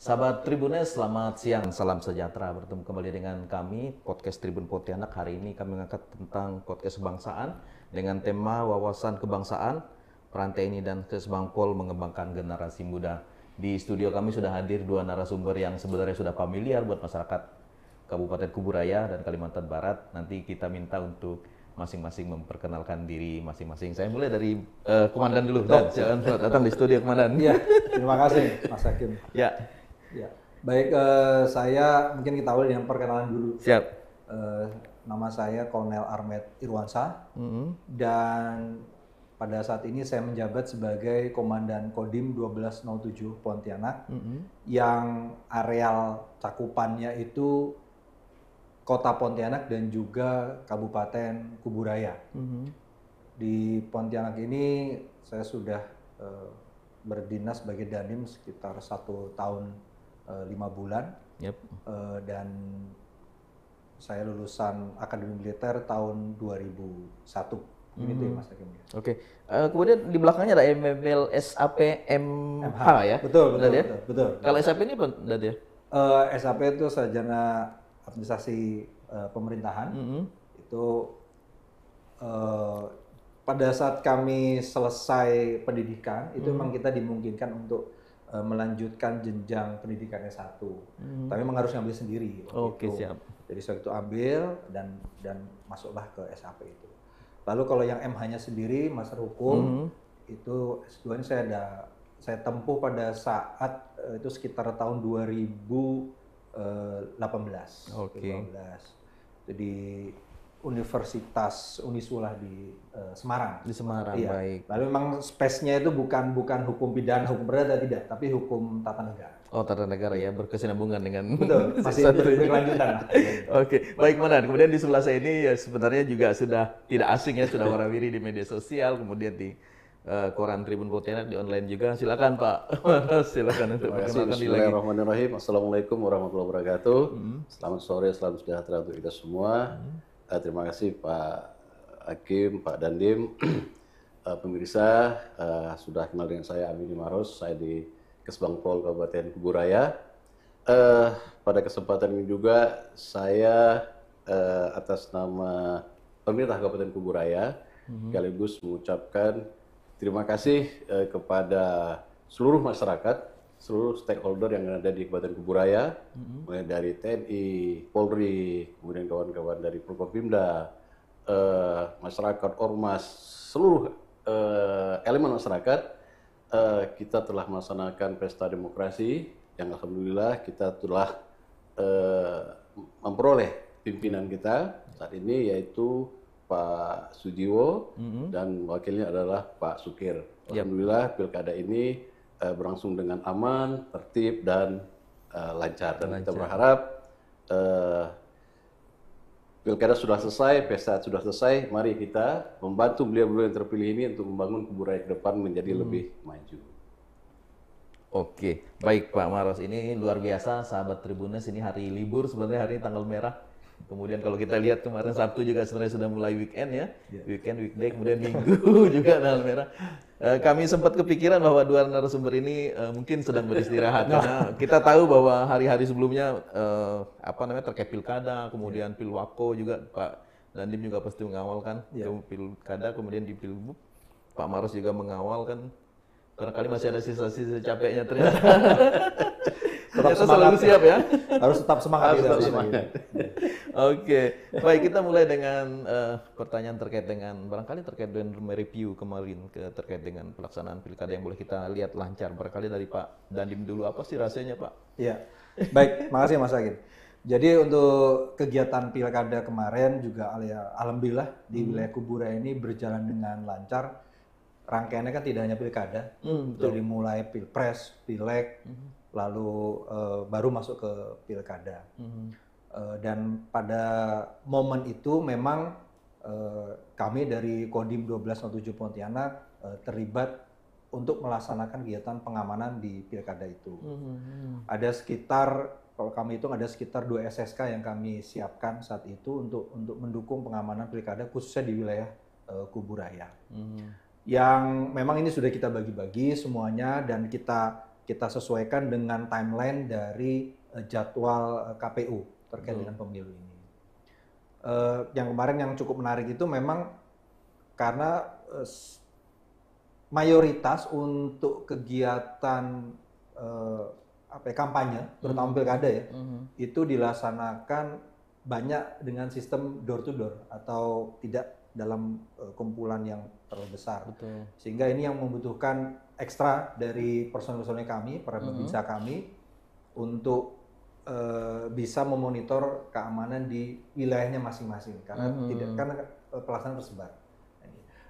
Sahabat Tribunes, selamat siang, salam sejahtera. Bertemu kembali dengan kami, Podcast Tribun Pontianak. Hari ini kami mengangkat tentang podcast kebangsaan dengan tema wawasan kebangsaan, peran TNI dan Kesbangpol mengembangkan generasi muda. Di studio kami sudah hadir dua narasumber yang sebenarnya sudah familiar buat masyarakat Kabupaten Kuburaya dan Kalimantan Barat. Nanti kita minta untuk masing-masing memperkenalkan diri masing-masing. Saya mulai dari Komandan dulu. Dan silakan datang di studio, Komandan. Iya, terima kasih Mas Hakim. Ya. Ya, baik, saya mungkin kita awali dengan perkenalan dulu. Siap. Nama saya Kolonel Armet Irwansyah dan pada saat ini saya menjabat sebagai Komandan Kodim 1207 Pontianak yang areal cakupannya itu Kota Pontianak dan juga Kabupaten Kuburaya. Di Pontianak ini saya sudah berdinas sebagai Dandim sekitar 1 tahun 5 bulan. Dan saya lulusan Akademi Militer tahun 2001. Ini tuh ya Mas Hakim. Oke. Kemudian di belakangnya ada MML SAP MH ya? Betul. Kalau SAP ini apa tadi ya? SAP itu Sarjana Administrasi Pemerintahan. Itu pada saat kami selesai pendidikan, itu memang kita dimungkinkan untuk melanjutkan jenjang pendidikan S1. Tapi memang harus ngambil sendiri. Oke, siap. Jadi saya itu ambil dan masuklah ke SAP itu. Lalu kalau yang MH-nya sendiri, Master Hukum, itu S2 ini saya tempuh pada saat itu sekitar tahun 2018. Oke. Jadi Universitas Unisula di Semarang. Di Semarang, iya. Baik. Lalu memang space-nya itu bukan hukum pidana, hukum perdata tidak, tapi hukum tata negara. Oh, tata negara ya, berkesinambungan dengan Betul, masih berkelanjutan. Oke, baik Komandan. Kemudian di sebelah saya ini ya sebenarnya juga sudah tidak asing ya, sudah warawiri di media sosial, kemudian di koran Tribun Pontianak, di online juga. Silakan Pak, silakan untuk perkenalkan diri lagi. Bismillahirrahmanirrahim. Assalamualaikum warahmatullahi wabarakatuh. Selamat sore, salam sejahtera untuk kita semua. Terima kasih Pak Hakim, Pak Dandim, pemirsa sudah kenal dengan saya Amin Maros, saya di Kesbangpol Kabupaten Kuburaya. Pada kesempatan ini juga saya atas nama pemerintah Kabupaten Kuburaya sekaligus mengucapkan terima kasih kepada seluruh masyarakat, seluruh stakeholder yang ada di Kabupaten Kuburaya, mulai dari TNI, Polri, kemudian kawan-kawan dari Prokopimda, masyarakat, ormas, seluruh elemen masyarakat, kita telah melaksanakan pesta demokrasi yang alhamdulillah kita telah memperoleh pimpinan kita saat ini yaitu Pak Sujiwo dan wakilnya adalah Pak Sukir. Alhamdulillah pilkada ini berlangsung dengan aman, tertib dan lancar. Dan kita berharap pilkada sudah selesai, pesta sudah selesai. Mari kita membantu beliau-beliau yang terpilih ini untuk membangun Kuburaya ke depan menjadi lebih maju. Oke, baik Pak Maros. Ini luar biasa, sahabat Tribunes. Ini hari libur, sebenarnya hari ini tanggal merah. Kemudian kalau kita lihat kemarin Sabtu juga sebenarnya sudah mulai weekend ya, weekend, weekday, kemudian Minggu juga tanggal merah. Kami sempat kepikiran bahwa dua narasumber ini mungkin sedang beristirahat karena kita tahu bahwa hari-hari sebelumnya terkait pilkada, kemudian pilwako juga Pak Dandim juga pasti mengawal kan, pilkada, kemudian di pilbub Pak Maros juga mengawal kan. Barangkali masih ada sisa-sisa capeknya ternyata. Tetap selalu siap ya. Harus tetap semangat. Oke, baik, kita mulai dengan pertanyaan terkait dengan dengan mereview kemarin terkait dengan pelaksanaan pilkada yang boleh kita lihat lancar. Barangkali dari Pak Dandim dulu, apa sih rasanya Pak? Iya, baik, makasih Mas Hakim. Jadi untuk kegiatan pilkada kemarin juga alhamdulillah di wilayah Kuburaya ini berjalan dengan lancar. Rangkaiannya kan tidak hanya pilkada, dari mulai pilpres, pileg, lalu baru masuk ke pilkada. Dan pada momen itu memang kami dari Kodim 1207 Pontianak terlibat untuk melaksanakan kegiatan pengamanan di pilkada itu. Ada sekitar, kalau kami hitung ada sekitar 2 SSK yang kami siapkan saat itu untuk mendukung pengamanan pilkada khususnya di wilayah Kuburaya. Yang memang ini sudah kita bagi-bagi semuanya dan kita kita sesuaikan dengan timeline dari jadwal KPU terkait dengan pemilu ini. Yang kemarin yang cukup menarik itu memang karena mayoritas untuk kegiatan kampanye, terutama pilkada ya, itu dilaksanakan banyak dengan sistem door to door atau tidak dalam kumpulan yang terlalu besar. Betul. Sehingga ini yang membutuhkan ekstra dari personel-personel kami, para babinsa kami, untuk bisa memonitor keamanan di wilayahnya masing-masing karena pelaksanaan tersebar.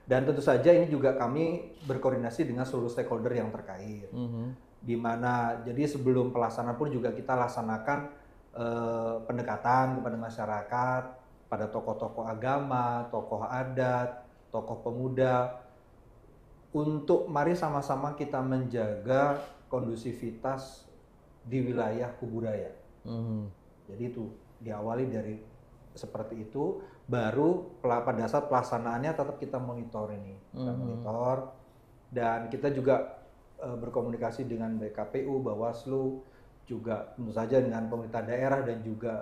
Dan tentu saja ini juga kami berkoordinasi dengan seluruh stakeholder yang terkait. Di mana jadi sebelum pelaksanaan pun juga kita laksanakan pendekatan kepada masyarakat, pada tokoh-tokoh agama, tokoh adat, tokoh pemuda, untuk mari sama-sama kita menjaga kondusivitas di wilayah Kuburaya. Jadi itu diawali dari seperti itu, baru pada saat pelaksanaannya tetap kita monitor ini, kita monitor, dan kita juga berkomunikasi dengan BKPU, Bawaslu, juga tentu saja dengan pemerintah daerah dan juga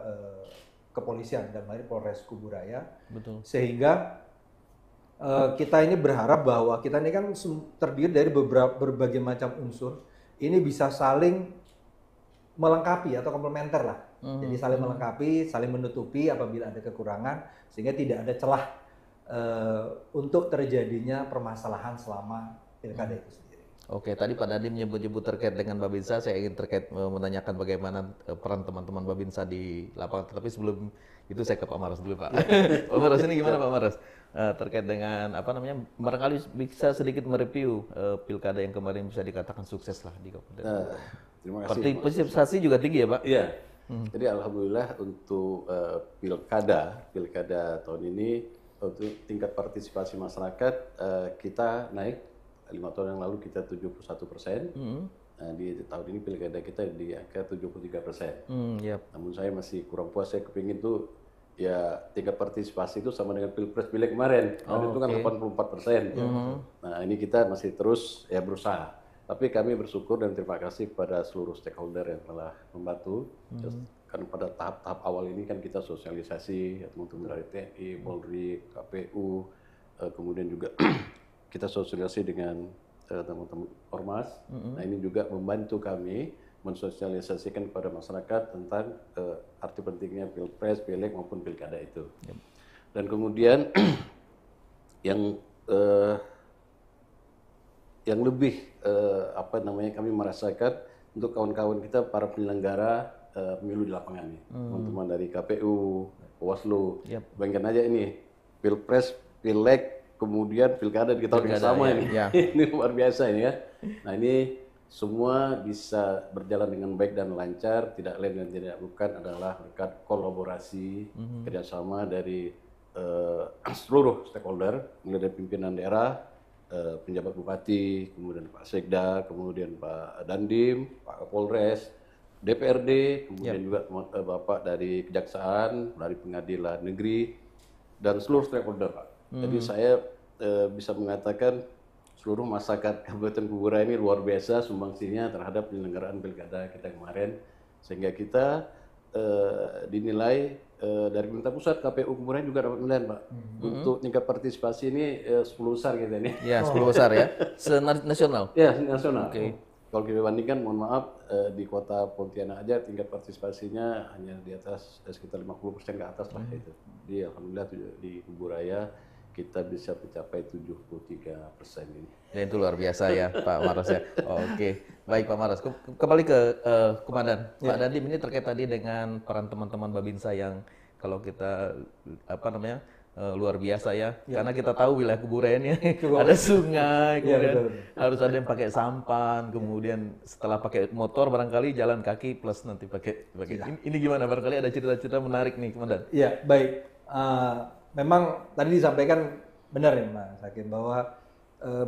kepolisian dan mari Polres Kuburaya. Betul. Sehingga kita ini berharap bahwa kita ini kan terdiri dari berbagai macam unsur, ini bisa saling melengkapi atau komplementer lah. Jadi saling melengkapi, saling menutupi apabila ada kekurangan, sehingga tidak ada celah untuk terjadinya permasalahan selama pilkada itu sendiri. Oke, tadi Pak Dandim menyebut-nyebut terkait dengan Babinsa, saya ingin menanyakan bagaimana peran teman-teman Babinsa di lapangan. Tapi sebelum itu saya ke Pak Maros dulu, Pak. Pak Maros ini gimana Pak Maros? Terkait dengan barangkali bisa sedikit mereview pilkada yang kemarin bisa dikatakan sukses lah di Kabupaten. Terima kasih. Partisipasi juga tinggi ya Pak? Iya. Jadi alhamdulillah untuk pilkada tahun ini untuk tingkat partisipasi masyarakat kita naik. 5 tahun yang lalu kita 71%. Nah, di tahun ini pilkada kita di angka 73%. Namun saya masih kurang puas, saya kepingin tuh ya tingkat partisipasi itu sama dengan pilpres pileg kemarin. Itu kan 84%. Nah ini kita masih terus ya berusaha. Tapi kami bersyukur dan terima kasih kepada seluruh stakeholder yang telah membantu. Kan pada tahap-tahap awal ini kan kita sosialisasi teman-teman dari TNI, Polri, KPU, kemudian juga kita sosialisasi dengan teman-teman ormas. Nah ini juga membantu kami mensosialisasikan kepada masyarakat tentang arti pentingnya pilpres, pileg maupun pilkada itu. Dan kemudian yang lebih kami merasakan untuk kawan-kawan kita para penyelenggara pemilu di lapangan nih, teman-teman dari KPU, Bawaslu, bayangkan aja ini pilpres, pileg, kemudian pilkada di tahun yang sama ini. Ini luar biasa ini ya. Nah ini semua bisa berjalan dengan baik dan lancar, tidak lain dan tidak bukan adalah berkat kolaborasi kerjasama dari seluruh stakeholder, mulai dari pimpinan daerah, penjabat bupati, kemudian Pak Sekda, kemudian Pak Dandim, Pak Kapolres, DPRD, kemudian juga Bapak dari Kejaksaan, dari Pengadilan Negeri, dan seluruh stakeholder Pak. Jadi saya bisa mengatakan seluruh masyarakat Kabupaten Kuburaya ini luar biasa sumbangsinya terhadap penyelenggaraan pilkada kita kemarin, sehingga kita dinilai dari pemerintah pusat, KPU Kuburaya juga dapat penilaian Pak. Untuk tingkat partisipasi ini 10 besar kita ini. Ya 10 besar ya, nasional. Ya nasional. Kalau kita bandingkan, mohon maaf, di kota Pontianak aja tingkat partisipasinya hanya di atas sekitar 50% ke atas lah itu. Jadi alhamdulillah di Kuburaya kita bisa mencapai 73% ini. Ya, itu luar biasa ya Pak Maros ya. Oke, baik Pak Maros. Kembali ke Komandan. Pak Dandim, ini terkait tadi dengan peran teman-teman Babinsa yang kalau kita luar biasa ya. Karena kita tahu wilayah Kuburaya ini ada sungai, kemudian harus ada yang pakai sampan, kemudian setelah pakai motor barangkali jalan kaki plus nanti pakai. Ini gimana? Barangkali ada cerita-cerita menarik nih, Komandan. Iya, baik. Memang tadi disampaikan benar ya Mas Hakim bahwa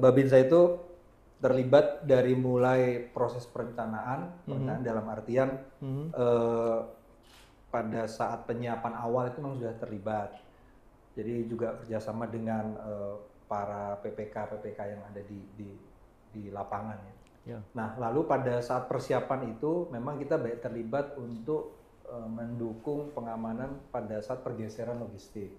Babinsa itu terlibat dari mulai proses perencanaan dalam artian pada saat penyiapan awal itu memang sudah terlibat. Jadi juga kerjasama dengan para PPK yang ada di lapangan ya. Ya. Nah, lalu pada saat persiapan itu memang kita baik terlibat untuk mendukung pengamanan pada saat pergeseran logistik.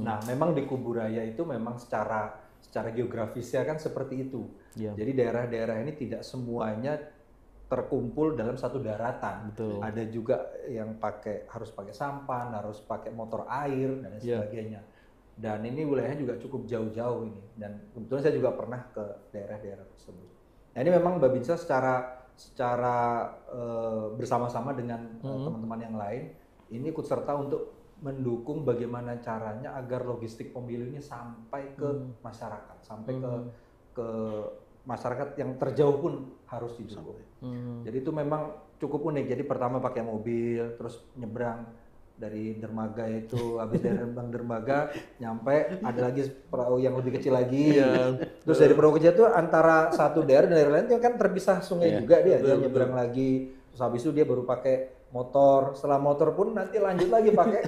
Nah, memang di Kuburaya itu memang secara geografisnya kan seperti itu. Ya. Jadi daerah-daerah ini tidak semuanya terkumpul dalam satu daratan. Betul. Ada juga yang harus pakai sampan, harus pakai motor air dan sebagainya. Dan ini wilayahnya juga cukup jauh-jauh ini. Dan kebetulan saya juga pernah ke daerah-daerah tersebut. Nah, ini memang Babinsa secara bersama-sama dengan teman-teman yang lain ini ikut serta untuk mendukung bagaimana caranya agar logistik pemilu ini sampai ke masyarakat, sampai ke masyarakat yang terjauh pun harus didukung. Jadi itu memang cukup unik. Jadi pertama pakai mobil, terus nyebrang dari dermaga itu, habis dari dermaga nyampe ada lagi perahu yang lebih kecil lagi. Terus dari perahu kecil itu antara satu daerah dan daerah lain itu kan terpisah sungai juga dia nyebrang lagi. Terus habis itu dia baru pakai motor. Setelah motor pun nanti lanjut lagi pakai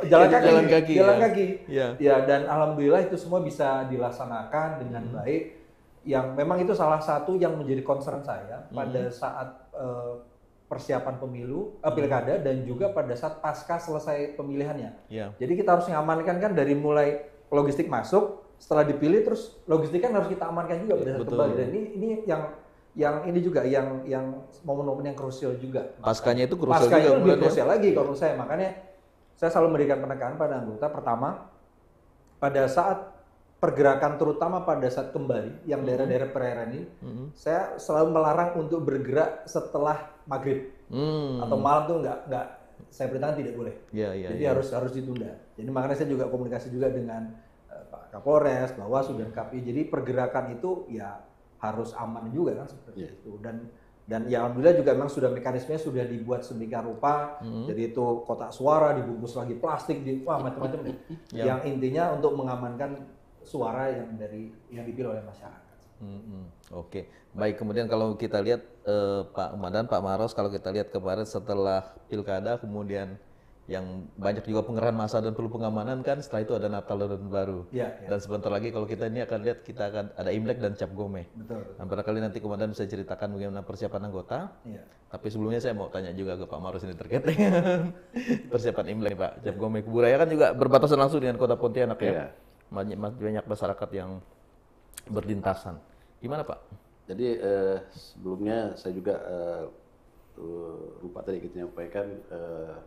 jalan kaki. Ya, dan alhamdulillah itu semua bisa dilaksanakan dengan baik. Yang memang itu salah satu yang menjadi concern saya pada saat persiapan pemilu, pilkada dan juga pada saat pasca selesai pemilihannya. Jadi kita harus mengamankan kan dari mulai logistik masuk, setelah dipilih terus logistik kan harus kita amankan juga pada saat kembali. Dan ini yang ini juga yang momen-momen yang krusial juga. Paskanya itu krusial juga. Paskanya lebih krusial lagi kalau saya. Makanya saya selalu memberikan penekanan pada anggota. Pertama, pada saat pergerakan terutama pada saat kembali yang daerah-daerah perairan ini, saya selalu melarang untuk bergerak setelah maghrib atau malam tuh nggak saya perintahkan tidak boleh. Jadi harus ditunda. Jadi makanya saya juga komunikasi juga dengan Pak Kapolres, Bawaslu dan KPI. Jadi pergerakan itu ya harus aman juga kan seperti itu. Dan ya alhamdulillah juga memang sudah mekanismenya sudah dibuat sedemikian rupa. Jadi itu kotak suara dibungkus lagi plastik, macam-macam. Yang intinya untuk mengamankan suara yang dipilih oleh masyarakat. Oke, baik. Kemudian kalau kita lihat Pak Umadan, Pak Maros, kalau kita lihat kemarin setelah pilkada, kemudian yang banyak juga pengerahan massa dan perlu pengamanan kan, setelah itu ada Natal dan Tahun Baru. Dan sebentar lagi kalau kita ini akan lihat kita akan ada Imlek dan Cap Gomeh. Nah, barangkali nanti Komandan bisa ceritakan bagaimana persiapan anggota. Tapi sebelumnya saya mau tanya juga ke Pak Maros ini terkait dengan persiapan Imlek, Pak. Cap Gomeh Kuburaya kan juga berbatasan langsung dengan Kota Pontianak ya. Banyak masyarakat yang berlintasan. Gimana Pak? Jadi sebelumnya saya juga lupa tadi kita nyampaikan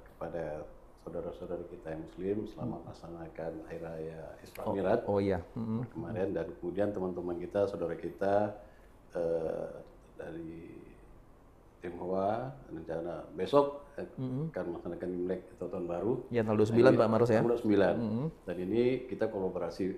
kepada saudara-saudara kita yang Muslim selamat melaksanakan Hari Raya Isra Mi'raj kemarin, dan kemudian teman-teman kita, saudara kita dari Tionghoa rencana besok akan melaksanakan Imlek atau Tahun Baru. Ya, tanggal 29 Pak Maros ya. Tanggal 9. Dan ini kita kolaborasi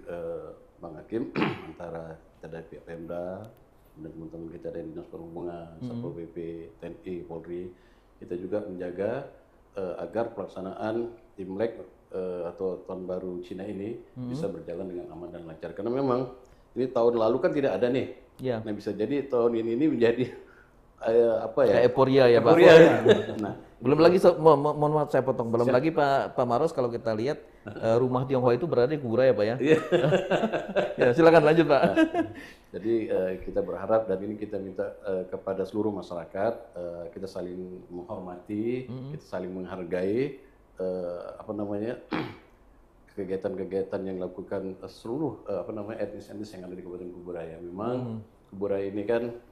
Bang Hakim antara kita dari pihak Pemda dan teman-teman kita dari Dinas Perhubungan, Satpol PP, TNI, Polri. Kita juga menjaga agar pelaksanaan Imlek atau Tahun Baru Cina ini bisa berjalan dengan aman dan lancar. Karena memang ini tahun lalu kan tidak ada nih. Nah, bisa jadi tahun ini menjadi kayak euforia ya Pak. Nah, belum lagi mohon maaf saya potong. Belum lagi Pak Maros, kalau kita lihat rumah Tionghoa itu berada di Kuburaya Pak ya. Ya, silakan lanjut Pak. Jadi kita berharap dan ini kita minta kepada seluruh masyarakat kita saling menghormati, kita saling menghargai kegiatan-kegiatan yang dilakukan seluruh etnis-etnis yang ada di Kabupaten Kuburaya. Memang Kuburaya ini kan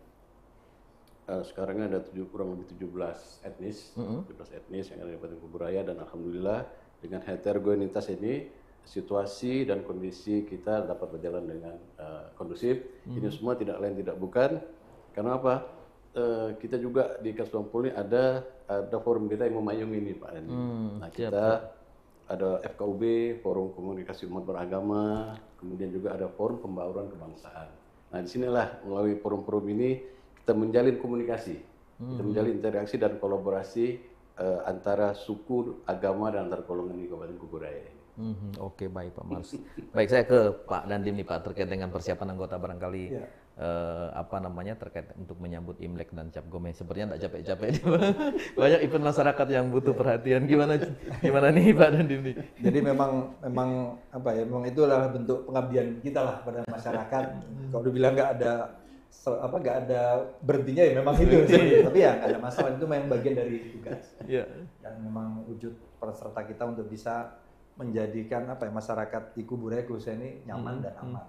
sekarang ada kurang lebih 17 etnis, 17 etnis yang ada di Kabupaten Kuburaya, dan alhamdulillah dengan heterogenitas ini situasi dan kondisi kita dapat berjalan dengan kondusif. Ini semua tidak lain tidak bukan karena apa? Kita juga di Kasbangpol ini ada forum kita yang memayungi ini Pak. Nah, kita ada FKUB, Forum Komunikasi Umat Beragama, kemudian juga ada Forum Pembauran Kebangsaan. Nah, disinilah melalui forum-forum ini kita menjalin komunikasi, kita menjalin interaksi dan kolaborasi antara suku, agama, dan antar golongan di Kabupaten Kuburaya. Oke, baik Pak Maros. Baik, saya ke Pak Dandim nih Pak, terkait dengan persiapan anggota barangkali terkait untuk menyambut Imlek dan Cap Gomeh. Sepertinya tidak capek-capek. Banyak event masyarakat yang butuh perhatian. Gimana nih Pak Dandim nih? Jadi memang memang itulah bentuk pengabdian kita lah pada masyarakat. Kalau dibilang nggak ada nggak ada berhentinya ya memang itu sih. Tapi ya nggak ada masalah, itu memang bagian dari tugas. Iya. Dan memang wujud peserta kita untuk bisa menjadikan masyarakat di Kuburaya khususnya ini nyaman dan aman.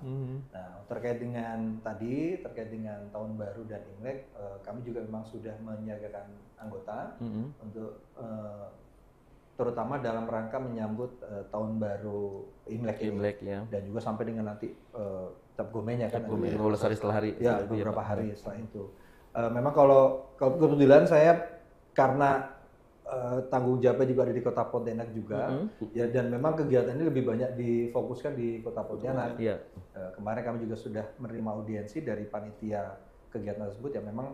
Nah, terkait dengan tahun baru dan Imlek, kami juga memang sudah menyiagakan anggota untuk terutama dalam rangka menyambut tahun baru Imlek ini. Ya. Dan juga sampai dengan nanti Cap Gomenya kan. 12 hari setelah hari. Ya, beberapa hari setelah itu. Memang kalau kebetulan saya karena tanggung jawabnya juga ada di Kota Pontianak juga, ya, dan memang kegiatan ini lebih banyak difokuskan di Kota Pontianak. Iya. Kemarin kami juga sudah menerima audiensi dari panitia kegiatan tersebut yang memang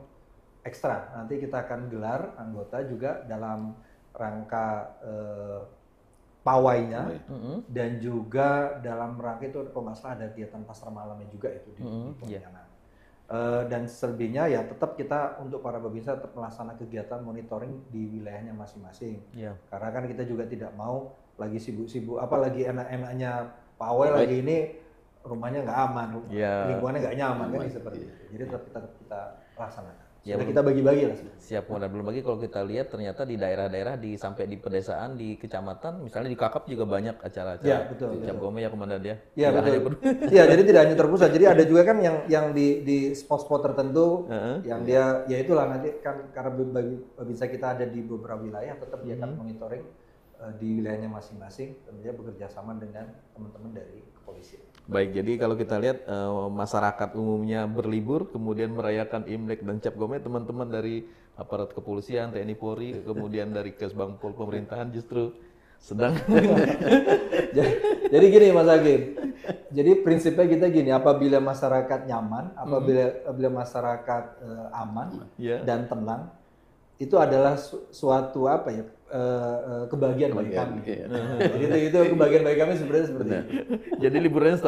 ekstra. Nanti kita akan gelar anggota juga dalam rangka pawainya dan juga dalam rangka itu kalau nggak salah ada kegiatan pasar malamnya juga itu di Pontianak. Dan selebihnya ya tetap kita untuk para babinsa tetap melaksanakan kegiatan monitoring di wilayahnya masing-masing. Karena kan kita juga tidak mau lagi sibuk-sibuk, apalagi enak-enaknya pawai lagi ini rumahnya nggak aman, lingkungannya nggak nyaman kan seperti itu. Jadi tetap kita laksanakan. Sudah kita bagi-bagi lah. Siap, dan belum lagi kalau kita lihat ternyata di daerah-daerah sampai di pedesaan, di kecamatan, misalnya di Kakap juga banyak acara-acara. Ya, betul. Cap Gome ya komandan ya. Iya, betul. Iya, jadi tidak hanya terpusat. Jadi ada juga kan yang di spot-spot tertentu yang dia ya itulah nanti kan karena bisa kita ada di beberapa wilayah tetap dia akan monitoring di wilayahnya masing-masing, tentunya bekerja sama dengan teman-teman dari kepolisian. Baik, jadi kalau kita lihat masyarakat umumnya berlibur, kemudian merayakan Imlek dan Cap Gome, teman-teman dari aparat kepolisian, TNI Polri, kemudian dari Kesbangpol pemerintahan justru sedang. Jadi gini Mas Hakim, jadi prinsipnya kita gini, apabila masyarakat nyaman, apabila masyarakat aman dan tenang, itu adalah suatu kebahagiaan bagi kami. Jadi itu kebahagiaan bagi kami sebenarnya seperti itu. Jadi liburannya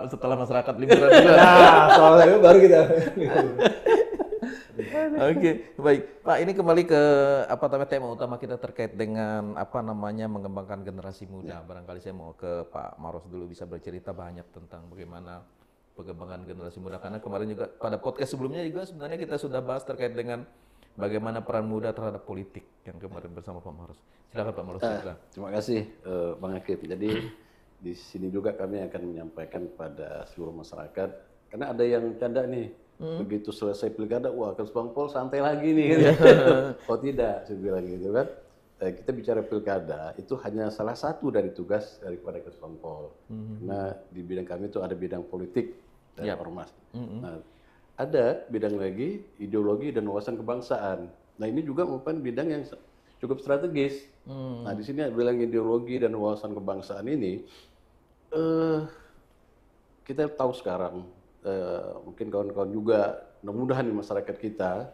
setelah masyarakat liburan juga. Nah, soalnya itu baru kita. Oke, baik Pak. Ini kembali ke tema utama kita terkait dengan mengembangkan generasi muda. Barangkali saya mau ke Pak Maros dulu, bisa bercerita banyak tentang bagaimana pengembangan generasi muda. Karena kemarin juga pada podcast sebelumnya juga sebenarnya kita sudah bahas terkait dengan bagaimana peran muda terhadap politik yang kemarin bersama Pak Maros. Silakan Pak Maros. Terima kasih Bang Hakim. Jadi di sini juga kami akan menyampaikan pada seluruh masyarakat, karena ada yang canda nih, begitu selesai pilkada, wah Kesbangpol santai lagi nih. Oh tidak, saya bilang gitu kan. Kita bicara pilkada itu hanya salah satu dari tugas daripada Kesbangpol. Karena di bidang kami itu ada bidang politik dan ormas. Nah, ada bidang lagi ideologi dan wawasan kebangsaan. Nah ini juga merupakan bidang yang cukup strategis. Nah di sini bilang ideologi dan wawasan kebangsaan ini, kita tahu sekarang, mungkin kawan-kawan juga, mudah-mudahan di masyarakat kita,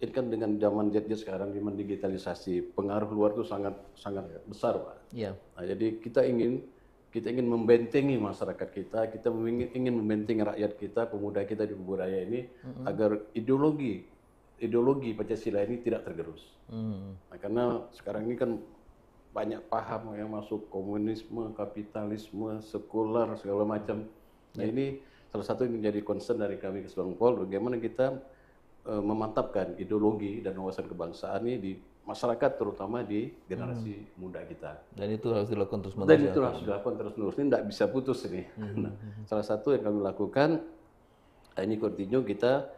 ini kan dengan zaman jet sekarang, zaman digitalisasi, pengaruh luar itu sangat besar, Pak. Nah jadi kita ingin membentengi masyarakat kita ingin membentengi rakyat kita, pemuda kita di Kuburaya ini, agar ideologi Pancasila ini tidak tergerus. Nah, karena sekarang ini kan banyak paham yang masuk, komunisme, kapitalisme, sekular, segala macam. Nah ini salah satu yang menjadi concern dari kami Kesbangpol, bagaimana kita memantapkan ideologi dan wawasan kebangsaan ini di masyarakat, terutama di generasi muda kita. Dan itu harus dilakukan terus-menerus. Dan itu harus dilakukan terus-menerus. Ini tidak bisa putus ini. Nah, salah satu yang kami lakukan, ini continue kita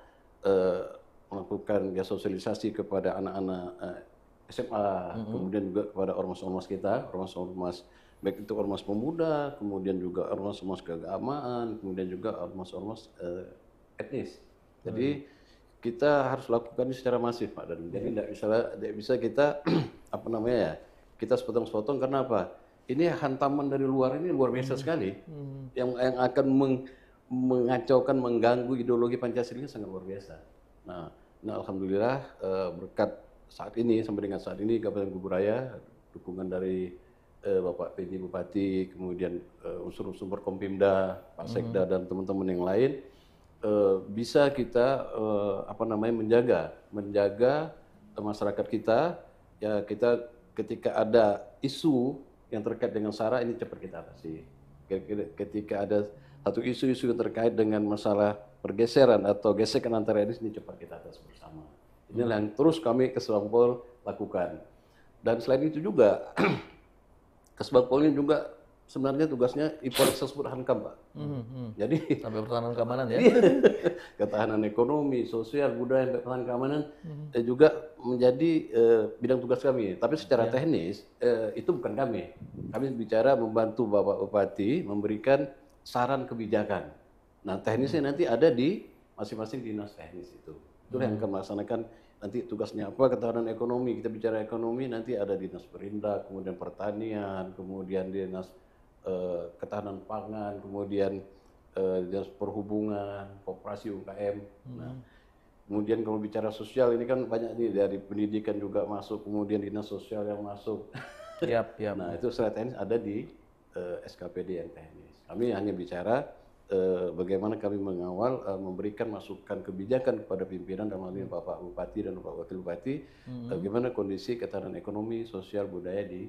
melakukan sosialisasi kepada anak-anak SMA, kemudian juga kepada ormas-ormas kita, ormas-ormas baik itu ormas pemuda, kemudian juga ormas-ormas keagamaan, kemudian juga ormas-ormas etnis. Jadi kita harus lakukan ini secara masif, Pak. Dan jadi tidak bisa kita kita sepotong-sepotong. Karena apa? Ini hantaman dari luar ini luar biasa sekali, yang akan mengacaukan, mengganggu ideologi Pancasila ini sangat luar biasa. Nah alhamdulillah berkat saat ini sampai dengan saat ini Kabupaten Kuburaya, dukungan dari Bapak PJ Bupati, kemudian unsur-unsur Berkompimda, Pak Sekda dan teman-teman yang lain, bisa kita menjaga masyarakat kita. Ya kita ketika ada isu yang terkait dengan SARA ini cepat kita atasi. Ketika ada atau isu-isu yang terkait dengan masalah pergeseran atau gesekan antara etnis ini cepat kita atasi bersama. Inilah yang terus kami Kesbangpol lakukan. Dan selain itu juga Kesbangpol ini juga sebenarnya tugasnya import ekspor Hankam, Pak. Jadi Sampai pertahanan keamanan ya. ketahanan ekonomi, sosial, budaya, pertahanan keamanan juga menjadi bidang tugas kami. Tapi secara teknis itu bukan kami. Kami bicara membantu Bapak Bupati memberikan saran kebijakan. Nah, teknisnya nanti ada di masing-masing dinas teknis itu. Itulah yang akan melaksanakan nanti tugasnya apa, ketahanan ekonomi. Kita bicara ekonomi nanti ada dinas perindak, kemudian pertanian, kemudian dinas ketahanan pangan, kemudian dinas perhubungan, koperasi UKM. Nah, kemudian kalau bicara sosial ini kan banyak nih, dari pendidikan juga masuk, kemudian dinas sosial yang masuk. Yap. Nah, itu secara teknis ada di SKPD yang teknis. Kami hanya bicara bagaimana kami mengawal, memberikan masukan kebijakan kepada pimpinan dalam hal ini Bapak Bupati dan Bapak Wakil Bupati, bagaimana kondisi ketahanan ekonomi, sosial, budaya di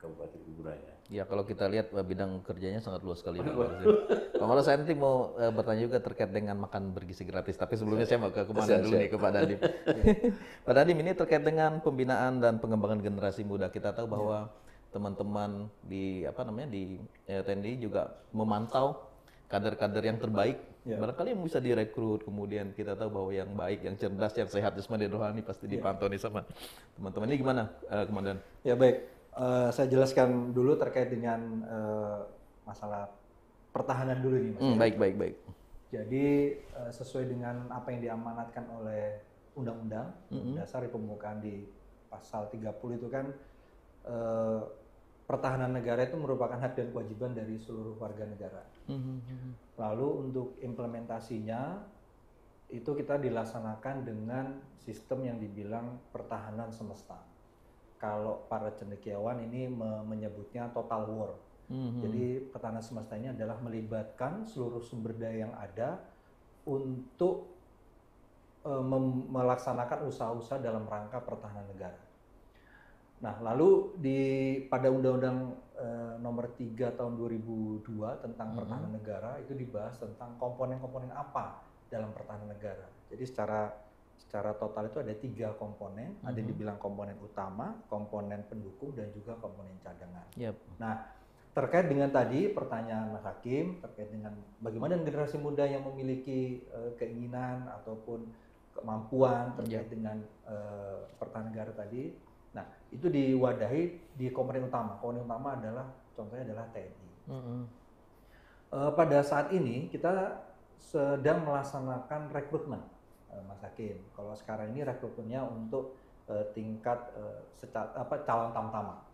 Kabupaten Kuburaya. Ya, kalau kita lihat bidang kerjanya sangat luas sekali. Pak Malah, saya nanti mau bertanya juga terkait dengan makan bergizi gratis. Tapi sebelumnya saya mau ke Komandan dulu nih, ke Pak Dandim. Pak Dandim, ini terkait dengan pembinaan dan pengembangan generasi muda. Kita tahu bahwa teman-teman di TNI juga memantau kader-kader yang terbaik. Barangkali yang bisa direkrut, kemudian kita tahu bahwa yang baik, yang cerdas, yang sehat, jasmani dan rohani pasti dipantau nih sama teman-teman. Ini gimana, Komandan? Ya baik. Saya jelaskan dulu terkait dengan masalah pertahanan dulu nih, Mas. Baik. Jadi sesuai dengan apa yang diamanatkan oleh Undang-Undang Dasar Pembukaan di pasal 30 itu kan pertahanan negara itu merupakan hak dan kewajiban dari seluruh warga negara. Lalu untuk implementasinya itu kita dilaksanakan dengan sistem yang dibilang pertahanan semesta. Kalau para cendekiawan ini menyebutnya total war. Jadi pertahanan semesta ini adalah melibatkan seluruh sumber daya yang ada untuk melaksanakan usaha-usaha dalam rangka pertahanan negara. Nah, lalu pada Undang-Undang Nomor 3 Tahun 2002 tentang pertahanan negara itu dibahas tentang komponen-komponen apa dalam pertahanan negara. Jadi secara total itu ada 3 komponen, ada yang dibilang komponen utama, komponen pendukung, dan juga komponen cadangan. Nah, terkait dengan tadi pertanyaan Mas Hakim, terkait dengan bagaimana generasi muda yang memiliki keinginan ataupun kemampuan terkait dengan pertahanan negara tadi, nah itu diwadahi di komponen utama. Komponen utama adalah, contohnya adalah TNI. Pada saat ini kita sedang melaksanakan rekrutmen. Mas Hakim, kalau sekarang ini rekrutmennya untuk tingkat calon tamtama.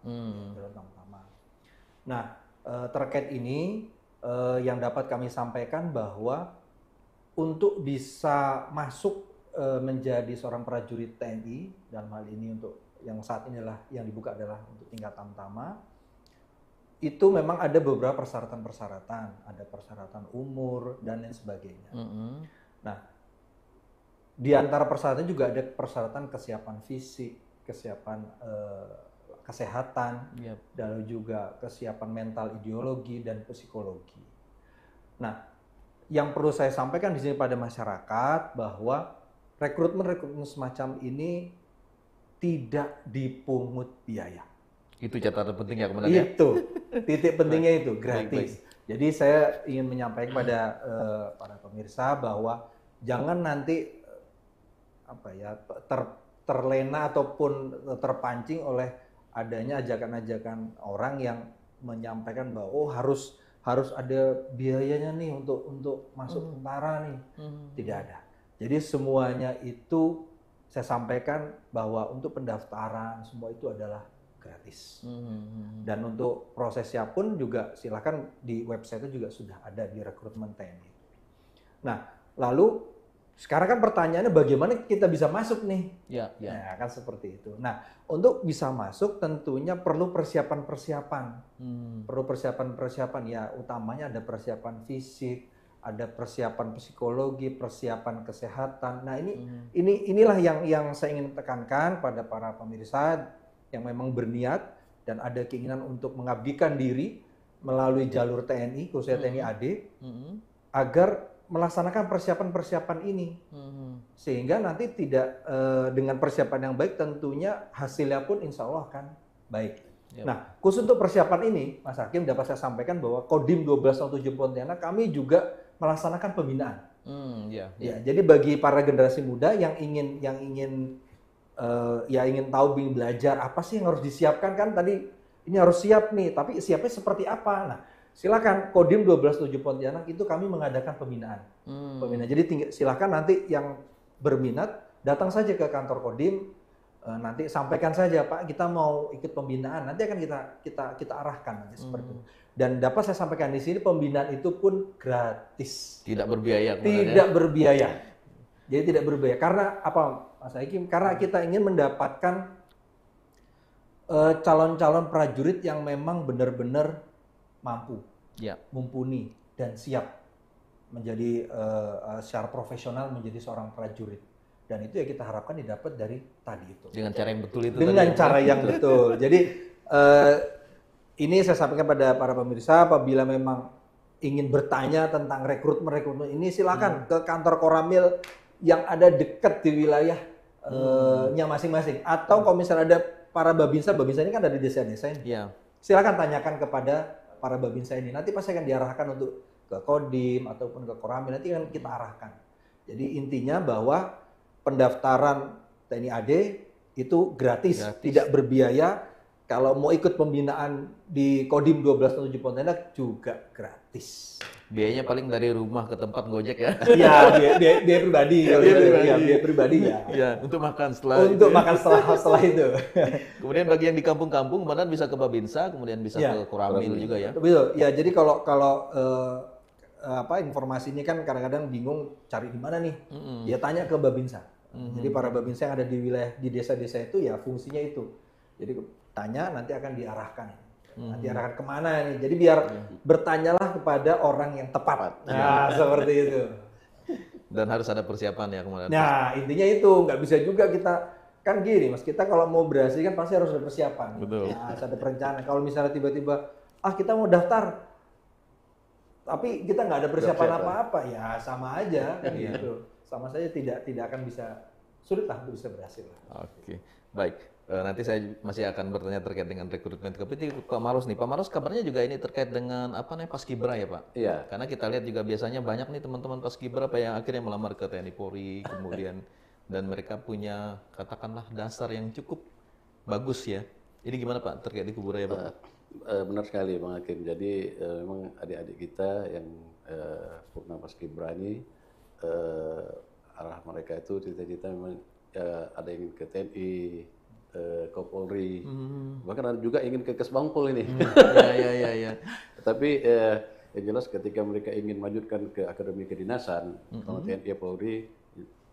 Nah, terkait ini yang dapat kami sampaikan bahwa untuk bisa masuk menjadi seorang prajurit TNI, dalam hal ini untuk yang saat ini yang dibuka adalah untuk tingkat tamtama, itu memang ada beberapa persyaratan-persyaratan, ada persyaratan umur dan lain sebagainya. Nah, di antara persyaratan juga ada persyaratan kesiapan fisik, kesiapan kesehatan, dan juga kesiapan mental, ideologi, dan psikologi. Nah, yang perlu saya sampaikan di sini pada masyarakat bahwa rekrutmen semacam ini tidak dipungut biaya. Itu catatan penting ya, Komandan. Itu titik pentingnya itu gratis. Jadi saya ingin menyampaikan pada para pemirsa bahwa jangan nanti terlena ataupun terpancing oleh adanya ajakan-ajakan orang yang menyampaikan bahwa harus ada biayanya nih untuk masuk tentara nih. Tidak ada. Jadi semuanya itu saya sampaikan bahwa untuk pendaftaran semua itu adalah gratis. Dan untuk prosesnya pun juga silakan di website itu juga sudah ada di rekrutmen TNI. Nah, lalu sekarang kan pertanyaannya bagaimana kita bisa masuk nih? Nah, kan seperti itu. Nah, untuk bisa masuk tentunya perlu persiapan-persiapan. Perlu persiapan-persiapan, ya utamanya ada persiapan fisik, ada persiapan psikologi, persiapan kesehatan. Nah, inilah yang saya ingin tekankan pada para pemirsa yang memang berniat dan ada keinginan untuk mengabdikan diri melalui jalur TNI, khususnya TNI AD, agar melaksanakan persiapan-persiapan ini. Sehingga nanti tidak dengan persiapan yang baik tentunya hasilnya pun insya Allah akan baik. Nah, khusus untuk persiapan ini, Mas Hakim dapat saya sampaikan bahwa Kodim 1207 Pontianak kami juga melaksanakan pembinaan. Ya, jadi bagi para generasi muda yang ingin tahu, ingin belajar apa sih yang harus disiapkan, kan tadi ini harus siap nih, tapi siapnya seperti apa? Nah, silakan Kodim 1207 Pontianak itu kami mengadakan pembinaan. Jadi silakan nanti yang berminat datang saja ke kantor Kodim, nanti sampaikan saja Pak, kita mau ikut pembinaan, nanti akan kita arahkan nanti seperti itu. Dan dapat saya sampaikan di sini, pembinaan itu pun gratis. Tidak berbiaya. Tidak berbiaya. Jadi tidak berbiaya. Karena apa, Mas Hakim? Karena kita ingin mendapatkan calon-calon prajurit yang memang benar-benar mampu, mumpuni dan siap menjadi secara profesional menjadi seorang prajurit. Dan itu ya kita harapkan didapat dari tadi itu. Dengan cara yang betul itu. Dengan cara yang betul. Jadi ini saya sampaikan pada para pemirsa, apabila memang ingin bertanya tentang rekrutmen ini, silakan ke kantor Koramil yang ada dekat di wilayahnya masing-masing. Atau kalau misalnya ada para babinsa ini kan ada di desa-desa ini. Silakan tanyakan kepada para babinsa ini. Nanti pasti akan diarahkan untuk ke Kodim ataupun ke Koramil. Nanti akan kita arahkan. Jadi intinya bahwa pendaftaran TNI AD itu gratis, tidak berbiaya. Kalau mau ikut pembinaan di Kodim 1207 Pontianak juga gratis. Biayanya paling dari rumah ke tempat Gojek ya? Iya, biaya pribadi. Biaya pribadi ya. Iya, untuk makan setelah setelah itu. Kemudian bagi yang di kampung-kampung, mana bisa ke Babinsa, kemudian bisa ke Koramil juga ya? Betul. Ya, jadi kalau informasinya kan kadang-kadang bingung cari di mana nih. Ya tanya ke Babinsa. Jadi para babinsa yang ada di wilayah di desa-desa itu ya fungsinya itu. Jadi tanya, nanti akan diarahkan. Nanti arahkan kemana nih? Jadi biar bertanyalah kepada orang yang tepat. Nah, seperti itu. Dan harus ada persiapan ya kemarin. Nah, intinya itu nggak bisa juga kita kan gini, Mas. Kita kalau mau berhasil kan pasti harus ada persiapan. Betul. Nah, harus ada perencanaan. Kalau misalnya tiba-tiba kita mau daftar, tapi kita nggak ada persiapan apa-apa, ya sama aja kan gitu. Sama saja tidak akan bisa, sulit lah untuk bisa berhasil. Oke, baik. Nanti saya masih akan bertanya terkait dengan rekrutmen. Tapi Pak Marus nih, Pak Marus kabarnya juga ini terkait dengan Paskibra ya Pak? Iya. Karena kita lihat juga biasanya banyak nih teman-teman Paskibra yang akhirnya melamar ke TNI Polri, kemudian dan mereka punya katakanlah dasar yang cukup bagus ya. Ini gimana Pak terkait di Kubura ya Pak? Benar sekali Bang Hakim. Jadi memang adik-adik kita yang purna Paskibra ini arah mereka itu cita-cita memang ada yang ke TNI, ke Polri, bahkan ada juga ingin ke Kesbangpol ini. Ya. Tapi yang jelas ketika mereka ingin lanjutkan ke akademi kedinasan, kalau TNI Polri,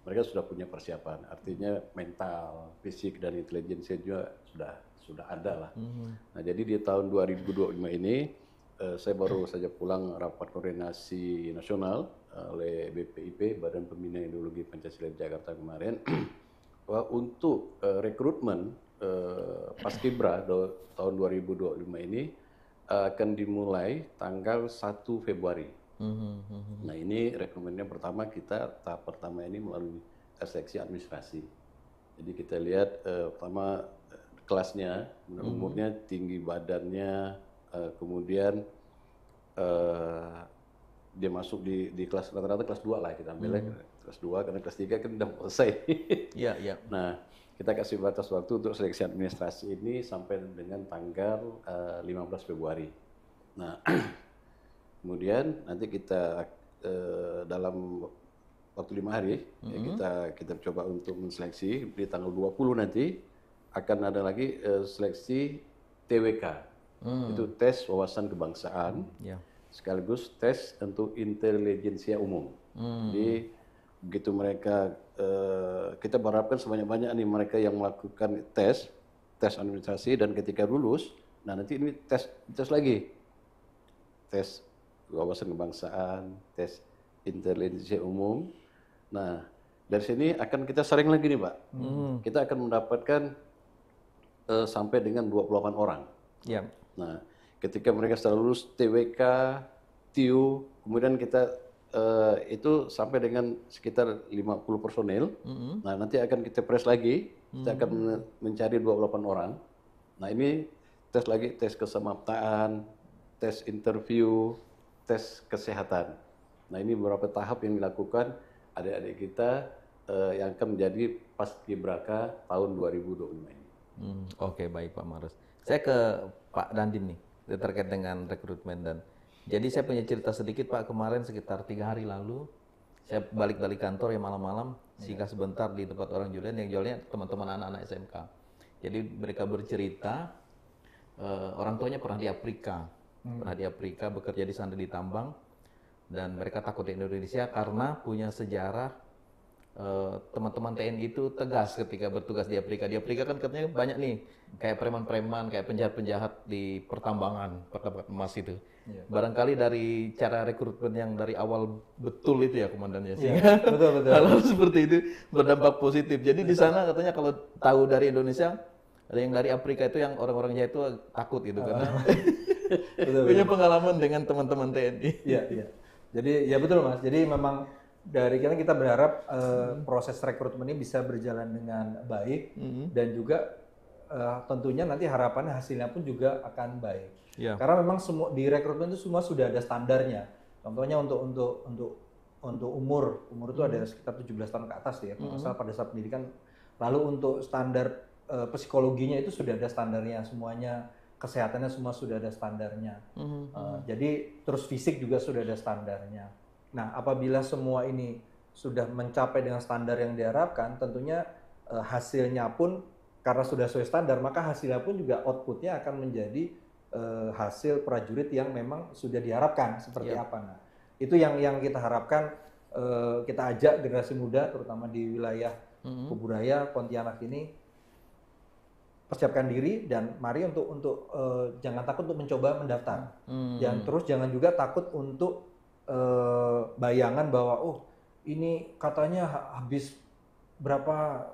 mereka sudah punya persiapan. Artinya mental, fisik dan intelijensia juga sudah ada lah. Nah jadi di tahun 2025 ini saya baru saja pulang rapat koordinasi nasional oleh BPIP, Badan Pembina Ideologi Pancasila Jakarta kemarin, bahwa untuk rekrutmen Paskibra tahun 2025 ini akan dimulai tanggal 1 Februari. Nah ini rekrutmennya pertama tahap pertama ini melalui seleksi administrasi. Jadi kita lihat pertama kelasnya, umurnya, tinggi badannya, kemudian dia masuk di kelas rata-rata kelas 2 lah kita ambilnya, kelas 2 karena kelas 3 kan udah selesai. Iya. Nah, kita kasih batas waktu untuk seleksi administrasi ini sampai dengan tanggal 15 Februari. Nah, kemudian nanti kita dalam waktu 5 hari ya, kita coba untuk menseleksi. Di tanggal 20 nanti akan ada lagi seleksi TWK. Itu tes wawasan kebangsaan. Sekaligus tes untuk intelijensia umum. Jadi begitu mereka, kita berharapkan sebanyak-banyak nih mereka yang melakukan tes administrasi, dan ketika lulus, nah nanti ini tes lagi, tes wawasan kebangsaan, tes intelijensia umum. Nah dari sini akan kita saring lagi nih Pak. Kita akan mendapatkan sampai dengan 28 orang. Nah ketika mereka setelah lulus TWK, TIU, kemudian kita itu sampai dengan sekitar 50 personel. Nah, nanti akan kita press lagi, kita akan mencari 28 orang. Nah, ini tes lagi, tes kesemaptaan, tes interview, tes kesehatan. Nah, ini beberapa tahap yang dilakukan adik-adik kita yang akan menjadi Paskibraka tahun 2025 ini. Oke, baik Pak Maros. Saya ke Pak Dandim nih, terkait dengan rekrutmen dan jadi saya punya cerita sedikit Pak, kemarin sekitar 3 hari lalu saya balik dari kantor ya malam-malam, singgah sebentar di tempat orang jualan yang jualnya teman-teman anak-anak SMK. Jadi mereka bercerita orang tuanya pernah di Afrika, bekerja di sana di tambang dan mereka takut di Indonesia karena punya sejarah teman-teman TNI itu tegas ketika bertugas di Afrika. Di Afrika kan katanya banyak nih kayak preman-preman, kayak penjahat-penjahat di pertambangan emas itu. Barangkali dari cara rekrutmen yang dari awal betul itu ya komandannya sehingga hal seperti itu berdampak positif. Jadi di sana katanya kalau tahu dari Indonesia, ada yang dari Afrika itu yang orang-orangnya itu takut gitu karena punya pengalaman dengan teman-teman TNI. Iya. Jadi ya betul Mas. Jadi memang dari kita berharap proses rekrutmen ini bisa berjalan dengan baik dan juga tentunya nanti harapannya hasilnya pun juga akan baik. Karena memang semua di rekrutmen itu semua sudah ada standarnya. Contohnya untuk umur itu ada sekitar 17 tahun ke atas ya, asal pada saat pendidikan. Lalu untuk standar psikologinya itu sudah ada standarnya semuanya, kesehatannya semua sudah ada standarnya. Jadi terus fisik juga sudah ada standarnya. Nah, apabila semua ini sudah mencapai dengan standar yang diharapkan, tentunya hasilnya pun karena sudah sesuai standar, maka hasilnya pun juga outputnya akan menjadi hasil prajurit yang memang sudah diharapkan seperti apa. Nah, itu yang kita harapkan, kita ajak generasi muda, terutama di wilayah Kuburaya, Pontianak ini, persiapkan diri dan mari untuk jangan takut untuk mencoba mendaftar. Jangan juga takut untuk bayangan bahwa ini katanya habis berapa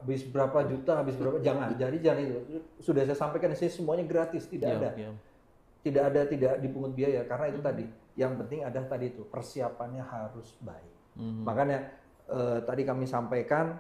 juta, habis berapa, jangan itu. Sudah saya sampaikan di sini semuanya gratis, tidak ada dipungut biaya karena itu tadi yang penting ada tadi itu persiapannya harus baik. Makanya tadi kami sampaikan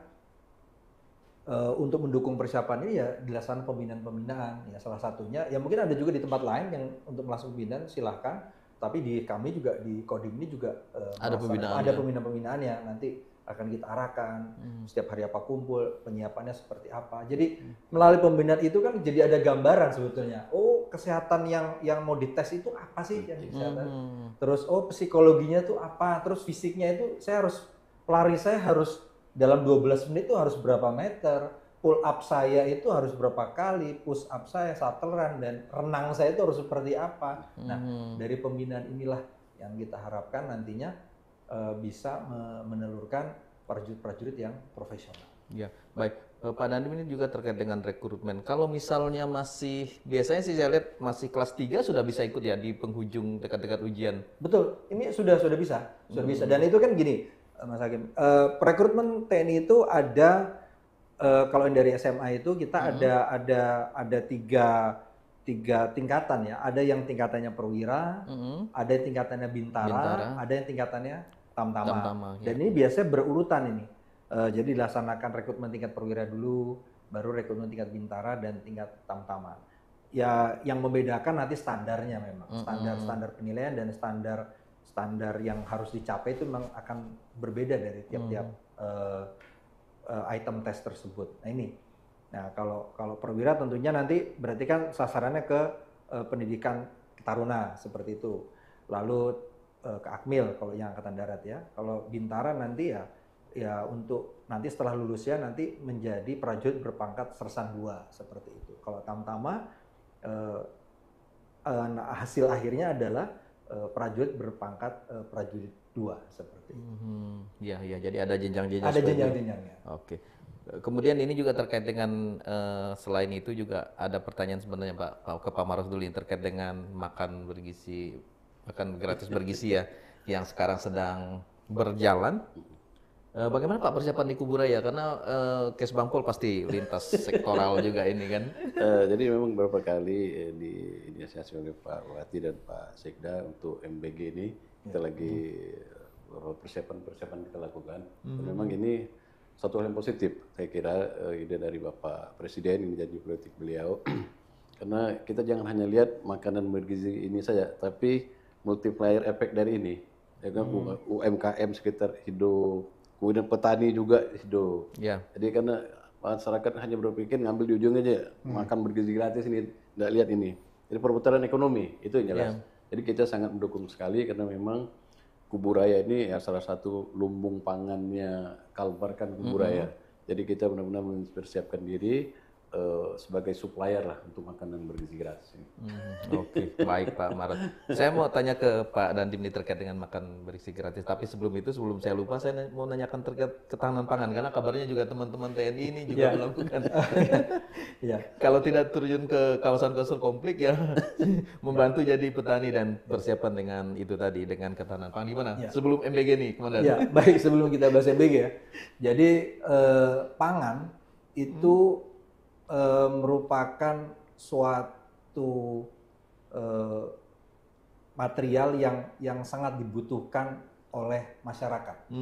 untuk mendukung persiapan ini ya dilaksanakan pembinaan ya salah satunya ya mungkin ada juga di tempat lain yang untuk melakukan pembinaan silahkan. Tapi di kami juga di Kodim ini juga ada pembinaan-pembinaannya nanti akan kita arahkan setiap hari apa kumpul, penyiapannya seperti apa. Jadi melalui pembinaan itu kan jadi ada gambaran sebetulnya. Oh, kesehatan yang mau dites itu apa sih yang kesehatan? Terus psikologinya tuh apa? Terus fisiknya itu lari saya harus dalam 12 menit itu harus berapa meter? Pull up saya itu harus berapa kali, push up saya, shuttle run, dan renang saya itu harus seperti apa. Nah, dari pembinaan inilah yang kita harapkan nantinya bisa menelurkan prajurit-prajurit yang profesional. Ya, baik. Pak Dandim ini juga terkait dengan rekrutmen. Kalau misalnya biasanya sih saya lihat masih kelas 3 sudah bisa ikut ya di penghujung dekat-dekat ujian. Betul, ini sudah bisa. Dan itu kan gini, Mas Hakim, rekrutmen TNI itu ada kalau dari SMA itu kita ada tiga tingkatan ya. Ada yang tingkatannya perwira, ada yang tingkatannya bintara, ada yang tingkatannya tamtama. Dan ini biasanya berurutan ini. Jadi dilaksanakan rekrutmen tingkat perwira dulu, baru rekrutmen tingkat bintara dan tingkat tamtama. Ya, yang membedakan nanti standarnya memang. Standar penilaian dan standar yang harus dicapai itu memang akan berbeda dari tiap-tiap item tes tersebut. Nah ini, kalau perwira tentunya nanti berarti kan sasarannya ke pendidikan taruna seperti itu. Lalu ke Akmil kalau yang angkatan darat ya. Kalau bintara nanti ya untuk nanti setelah lulusnya nanti menjadi prajurit berpangkat sersan 2 seperti itu. Kalau tamtama hasil akhirnya adalah prajurit berpangkat prajurit 2 seperti itu. Ya, jadi ada jenjang-jenjang. Ada jenjang-jenjangnya. Oke. Kemudian ini juga terkait dengan selain itu juga ada pertanyaan sebenarnya ke Pak Maros dulu yang terkait dengan makan gratis bergizi ya yang sekarang sedang berjalan. Bagaimana Pak persiapan di Kuburaya? Karena Kes Bangpol pasti lintas sektoral juga ini kan. Jadi memang beberapa kali diinisiasi oleh Pak Wati dan Pak Sekda untuk MBG ini kita lagi beberapa persiapan kita lakukan. Dan memang ini satu hal yang positif saya kira ide dari Bapak Presiden ini janji politik beliau. Karena kita jangan hanya lihat makanan bergizi ini saja, tapi multiplier efek dari ini. Ya kan, UMKM sekitar hidup, kemudian petani juga hidup. Ya. Jadi karena masyarakat hanya berpikir ngambil di ujung aja, makan bergizi gratis ini, tidak lihat ini. Jadi perputaran ekonomi itu yang jelas. Jadi kita sangat mendukung sekali karena memang Kuburaya ini ya salah satu lumbung pangannya Kalbar kan Kuburaya. Jadi kita benar-benar mempersiapkan diri sebagai supplier lah untuk makanan bergizi gratis. Oke, baik Pak Maret. Saya mau tanya ke Pak Dandim ini terkait dengan makan bergizi gratis. Tapi sebelum saya lupa, saya mau nanyakan terkait ketahanan pangan karena kabarnya juga teman-teman TNI ini juga melakukan. Kalau tidak terjun ke kawasan-kawasan konflik ya membantu jadi petani dan persiapan dengan itu tadi dengan ketahanan pangan. Gimana? Sebelum MBG nih, Komandan. Ya, baik sebelum kita bahas MBG ya. Jadi pangan itu merupakan suatu material yang sangat dibutuhkan oleh masyarakat,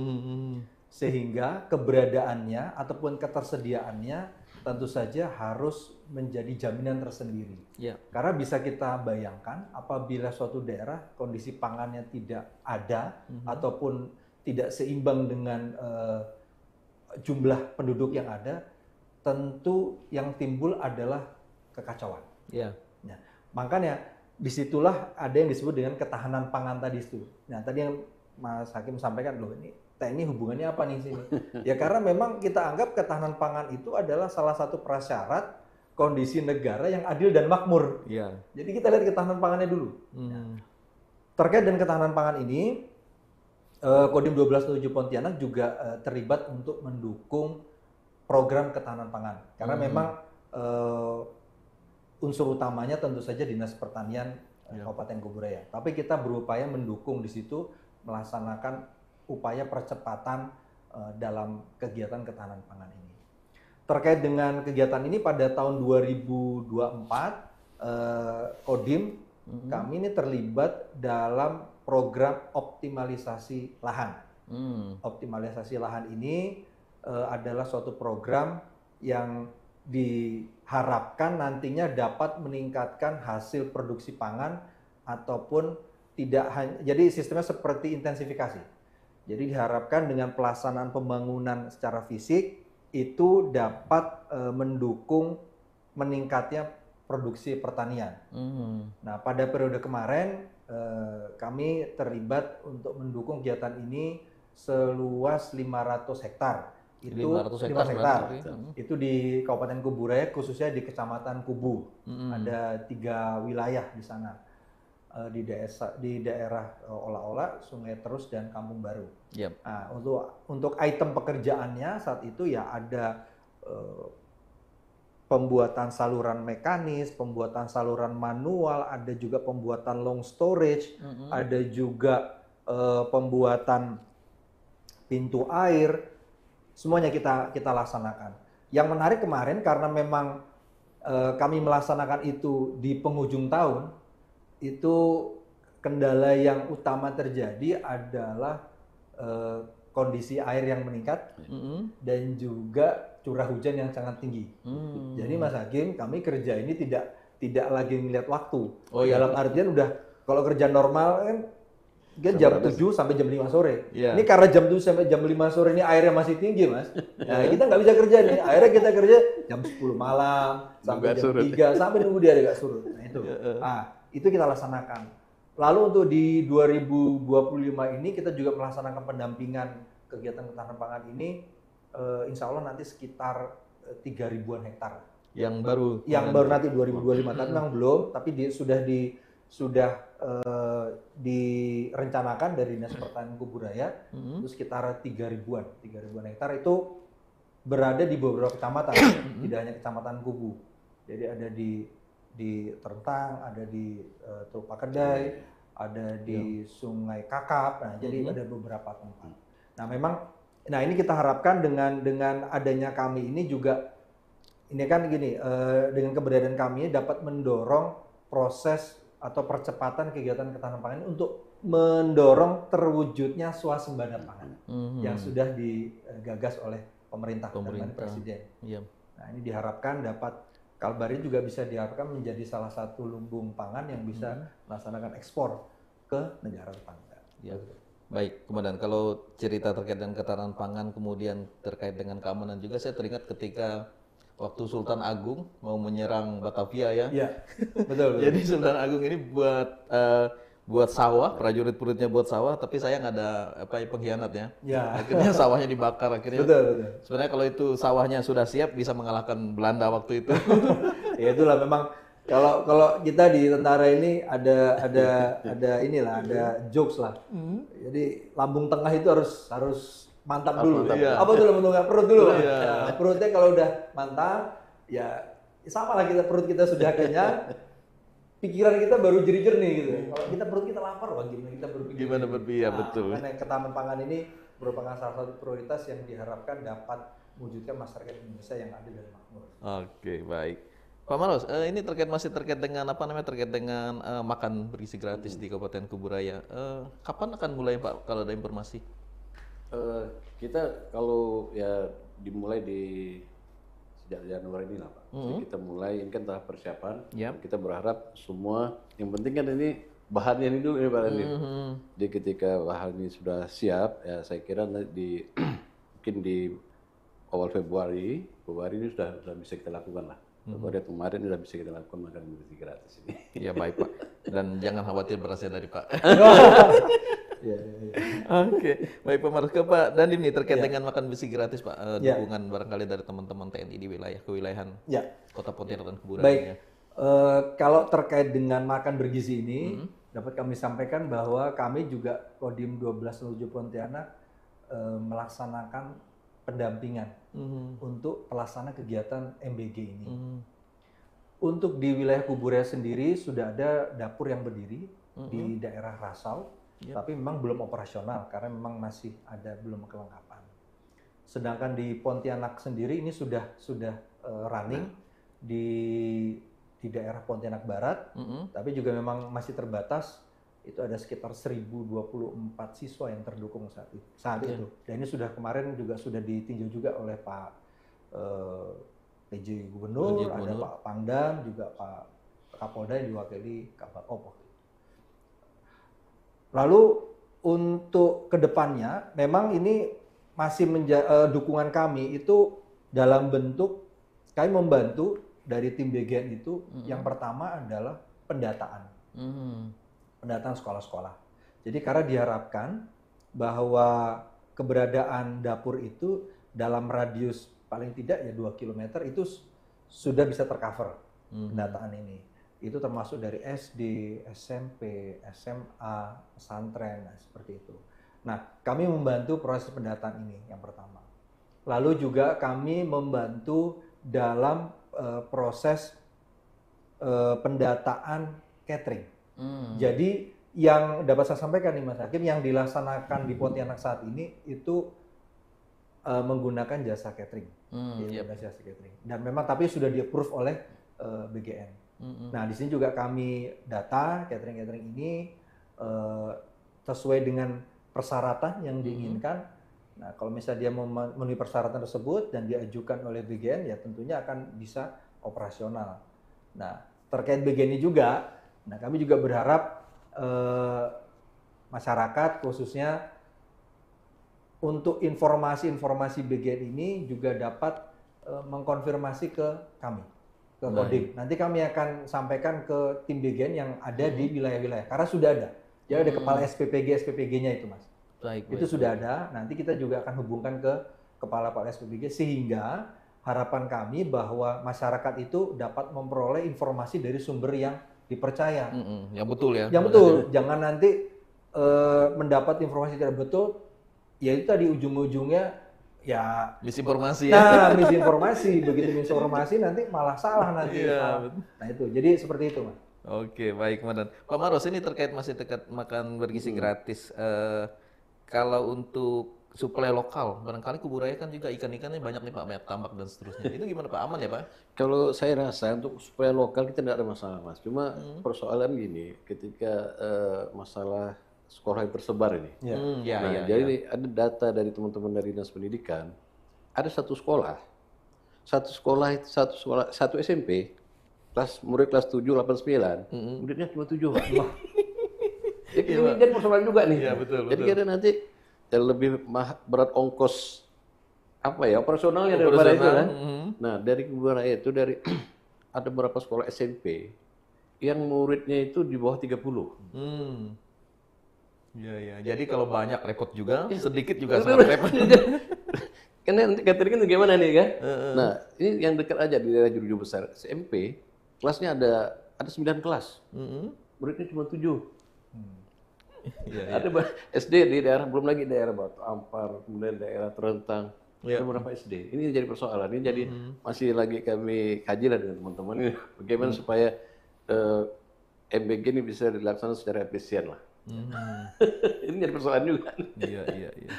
sehingga keberadaannya ataupun ketersediaannya tentu saja harus menjadi jaminan tersendiri. Karena bisa kita bayangkan apabila suatu daerah kondisi pangannya tidak ada ataupun tidak seimbang dengan jumlah penduduk yang ada, tentu yang timbul adalah kekacauan. Nah, makanya disitulah ada yang disebut dengan ketahanan pangan tadi itu. Nah, tadi yang Mas Hakim sampaikan, loh ini TNI hubungannya apa nih sini? Ya karena memang kita anggap ketahanan pangan itu adalah salah satu prasyarat kondisi negara yang adil dan makmur. Jadi kita lihat ketahanan pangannya dulu. Terkait dengan ketahanan pangan ini, Kodim 1207 Pontianak juga terlibat untuk mendukung program ketahanan pangan. Karena memang unsur utamanya tentu saja Dinas Pertanian Kabupaten Kuburaya. Tapi kita berupaya mendukung di situ, melaksanakan upaya percepatan dalam kegiatan ketahanan pangan ini. Terkait dengan kegiatan ini pada tahun 2024, Kodim kami ini terlibat dalam program optimalisasi lahan. Optimalisasi lahan ini adalah suatu program yang diharapkan nantinya dapat meningkatkan hasil produksi pangan ataupun tidak hanya, jadi sistemnya seperti intensifikasi. Jadi diharapkan dengan pelaksanaan pembangunan secara fisik itu dapat mendukung meningkatnya produksi pertanian. Nah, pada periode kemarin kami terlibat untuk mendukung kegiatan ini seluas 500 hektar. Itu 500 hektar. Itu di Kabupaten Kuburaya, khususnya di Kecamatan Kubu. Ada 3 wilayah di sana, di daerah Ola-Ola, Sungai Terus, dan Kampung Baru. Nah, untuk item pekerjaannya saat itu ya ada pembuatan saluran mekanis, pembuatan saluran manual, ada juga pembuatan long storage, ada juga pembuatan pintu air. Semuanya kita laksanakan. Yang menarik kemarin karena memang kami melaksanakan itu di penghujung tahun, itu kendala yang utama terjadi adalah kondisi air yang meningkat dan juga curah hujan yang sangat tinggi. Jadi Mas Hakim, kami kerja ini tidak lagi melihat waktu. Dalam artian udah kalau kerja normal kan jam 7 sampai jam 5 sore. Ini karena jam 7 sampai jam 5 sore ini airnya masih tinggi, Mas. Nah, kita nggak bisa kerja nih. Akhirnya kita kerja jam 10 malam sampai jam 3 sampai nunggu dia agak surut. Nah, itu. Itu kita laksanakan. Lalu untuk di 2025 ini kita juga melaksanakan pendampingan kegiatan ketahanan pangan ini, insya Allah nanti sekitar 3.000-an hektar. Yang baru nanti 2025. Tapi memang belum, tapi sudah direncanakan dari Dinas Pertanian Kuburaya, itu sekitar 3.000-an hektar itu berada di beberapa kecamatan, tidak hanya Kecamatan Kubu. Jadi ada di Terentang, ada di Teluk Pakedai, ada di Sungai Kakap. Nah, jadi ada beberapa tempat. Nah, memang Nah, ini kita harapkan dengan adanya kami ini juga, ini kan gini, dengan keberadaan kami dapat mendorong proses atau percepatan kegiatan ketahanan pangan ini untuk mendorong terwujudnya swasembada pangan yang sudah digagas oleh pemerintah. Dan presiden. Iya. Nah, ini diharapkan dapat, Kalbar ini juga bisa diharapkan menjadi salah satu lumbung pangan yang bisa melaksanakan ekspor ke negara tetangga. Ya. Baik, kemudian kalau cerita terkait dengan ketahanan pangan, kemudian terkait dengan keamanan juga, saya teringat ketika waktu Sultan Agung mau menyerang Batavia ya. Iya, betul. Jadi Sultan Agung ini buat sawah, prajurit-prajuritnya buat sawah, tapi sayang ada pengkhianat ya. Ya. Akhirnya sawahnya dibakar akhirnya. Betul. Sebenarnya kalau itu sawahnya sudah siap bisa mengalahkan Belanda waktu itu. Ya itulah memang kalau kita di tentara ini ada jokes lah. Jadi lambung tengah itu harus mantap dulu. Iya. Apa tuh lambung tengah? Perut dulu. Nah, perutnya kalau udah mantap, ya sama lah perut kita sudah kenyang, pikiran kita baru jernih gitu. Kalau perut kita lapar, gimana kita berpikir? Gimana berpikir, betul. Karena ketahanan pangan ini merupakan salah satu prioritas yang diharapkan dapat mewujudkan masyarakat Indonesia yang adil dan makmur. Oke, baik. Pak Maros, ini masih terkait dengan terkait dengan makan bergizi gratis di Kabupaten Kuburaya. Kapan akan mulai Pak, kalau ada informasi? Kita kalau ya dimulai sejak Januari ini lah Pak. Jadi kita mulai, ini kan tahap persiapan. Kita berharap semua, yang penting kan ini bahannya ini dulu ya Pak Andi. Jadi ketika bahan ini sudah siap, ya saya kira mungkin di awal Februari ini sudah bisa kita lakukan lah. Februari kemarin sudah bisa kita lakukan makan bergizi gratis ini. Ya baik Pak. Dan jangan khawatir berasnya dari Pak. Oke, baik Pak Maros. Ke Pak Dandim nih terkait dengan makan bergizi gratis Pak. Dukungan barangkali dari teman-teman TNI di wilayah kewilayahan Kota Pontianak dan Kuburaya. Baik. Kalau terkait dengan makan bergizi ini, dapat kami sampaikan bahwa kami juga Kodim 1207 Pontianak melaksanakan pendampingan untuk pelaksana kegiatan MBG ini. Untuk di wilayah Kuburaya sendiri sudah ada dapur yang berdiri di daerah Rasau, tapi memang belum operasional karena memang masih ada belum kelengkapan. Sedangkan di Pontianak sendiri ini sudah running di daerah Pontianak Barat, tapi juga memang masih terbatas. Itu ada sekitar 1024 siswa yang terdukung saat itu. Dan ini kemarin juga sudah ditinjau juga oleh Pak PJ Gubernur, ada Pak Pangdam, juga Pak Kapolda yang diwakili Kabakop. Lalu untuk kedepannya, memang ini masih dukungan kami itu dalam bentuk kami membantu dari tim BGN itu. Yang pertama adalah pendataan. Pendataan sekolah-sekolah. Jadi karena diharapkan bahwa keberadaan dapur itu dalam radius paling tidak ya 2 km itu sudah bisa tercover pendataan ini. Itu termasuk dari SD, SMP, SMA, pesantren, seperti itu. Nah, kami membantu proses pendataan ini yang pertama. Lalu juga kami membantu dalam proses pendataan catering. Jadi yang dapat saya sampaikan nih Mas Hakim, yang dilaksanakan di Pontianak saat ini itu menggunakan jasa catering, jasa catering. Dan memang tapi sudah di-approve oleh BGN. Nah di sini juga kami data catering ini sesuai dengan persyaratan yang diinginkan. Nah kalau misalnya dia memenuhi persyaratan tersebut dan diajukan oleh BGN, ya tentunya akan bisa operasional. Nah terkait BGN ini juga, nah, kami juga berharap masyarakat khususnya untuk informasi-informasi BGN ini juga dapat mengkonfirmasi ke kami, ke Kodim. Nanti kami akan sampaikan ke tim BGN yang ada di wilayah-wilayah, karena sudah ada. Jadi ada kepala SPPG-nya itu Mas. Itu sudah ada, nanti kita juga akan hubungkan ke kepala SPPG sehingga harapan kami bahwa masyarakat itu dapat memperoleh informasi dari sumber yang dipercaya. Yang betul ya. Yang betul. Jangan nanti mendapat informasi tidak betul, ya itu tadi ujung-ujungnya ya misinformasi. Nah, misinformasi. Begitu misinformasi nanti malah salah nanti. Nah itu. Jadi seperti itu, Mas. Oke, baik, Komandan. Pak Maros, ini masih terkait makan bergizi gratis. Kalau untuk suplai lokal. Barangkali Kuburaya kan juga ikan-ikannya banyak nih Pak, banyak tambak dan seterusnya. Itu gimana Pak? Aman ya Pak? Kalau saya rasa untuk supaya lokal kita tidak ada masalah Mas. Cuma persoalan gini, ketika masalah sekolah yang tersebar ini. Ya, Nah, ya, jadi ada data dari teman-teman dari Dinas Pendidikan, ada satu sekolah, satu SMP, murid kelas 7, 8, 9, muridnya cuma 7. Jadi ini jadi persoalan juga nih. Iya, betul, Jadi kita nanti lebih berat ongkos operasionalnya daripada itu kan. Nah dari Kuburaya itu ada beberapa sekolah SMP yang muridnya itu di bawah 30. Iya, iya. Jadi kalau banyak repot juga, sedikit juga sangat repot. Karena nanti catering itu gimana nih kan? Nah ini yang dekat aja di daerah Juruju Besar SMP, kelasnya ada 9 kelas, muridnya cuma 7. Ada SD di daerah, belum lagi daerah Batu Ampar, kemudian daerah Terentang, ada beberapa SD. Ini jadi persoalan, ini jadi masih lagi kami kaji lah dengan teman-teman ini, bagaimana supaya MBG ini bisa dilaksanakan secara efisien lah. Ini jadi persoalan juga. Iya, iya, iya.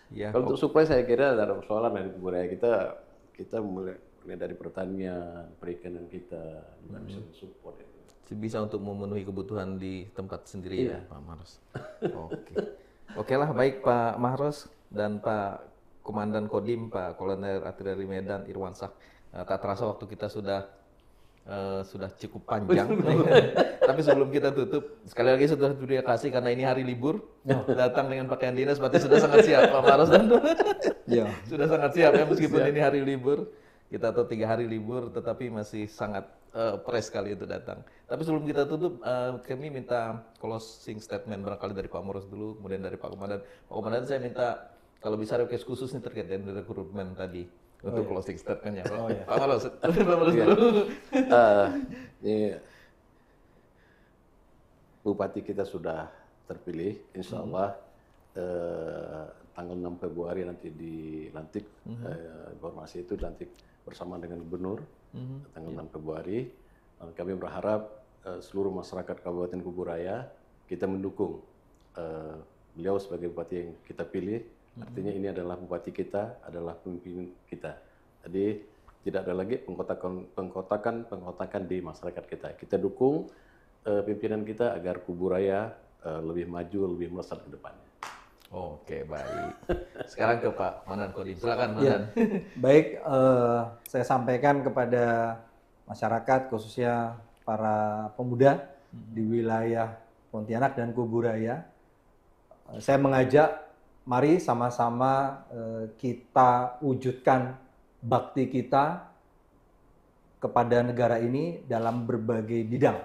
Ya, kalau untuk supply saya kira ada persoalan dari Kuburaya kita mulai dari pertanian, perikanan kita juga bisa mensupport itu. Bisa untuk memenuhi kebutuhan di tempat sendiri ya Pak Maros. Oke lah, baik Pak Maros dan Pak Komandan Kodim, Pak Kolonel Artileri Medan Irwansyah. Tak terasa waktu kita sudah cukup panjang. Tapi sebelum kita tutup, sekali lagi sudah terima kasih karena ini hari libur. Datang dengan pakaian dinas, berarti sudah sangat siap Pak Maros dan sudah sangat siap ya meskipun ini hari libur. Kita tahu 3 hari libur, tetapi masih sangat fresh sekali itu datang. Tapi sebelum kita tutup, kami minta closing statement barangkali dari Pak Maros dulu, kemudian dari Pak Komandan. Pak Komandan saya minta kalau bisa request khusus nih terkait dengan rekrutmen tadi untuk closing statementnya. Pak Maros, Pak Maros dulu. Ini Bupati kita sudah terpilih, insya Allah tanggal 6 Februari nanti dilantik. Informasi itu dilantik bersama dengan Gubernur tanggal 6 Februari. Kami berharap seluruh masyarakat Kabupaten Kuburaya kita mendukung beliau sebagai bupati yang kita pilih. Artinya ini adalah bupati kita, adalah pemimpin kita. Jadi tidak ada lagi pengkotakan di masyarakat kita. Kita dukung pimpinan kita agar Kuburaya lebih maju, lebih melesat ke depannya. Oke, baik. Sekarang ke Pak Komandan Kodim. Silakan, Komandan. Baik, saya sampaikan kepada masyarakat, khususnya para pemuda di wilayah Pontianak dan Kuburaya. Saya mengajak, mari sama-sama kita wujudkan bakti kita kepada negara ini dalam berbagai bidang.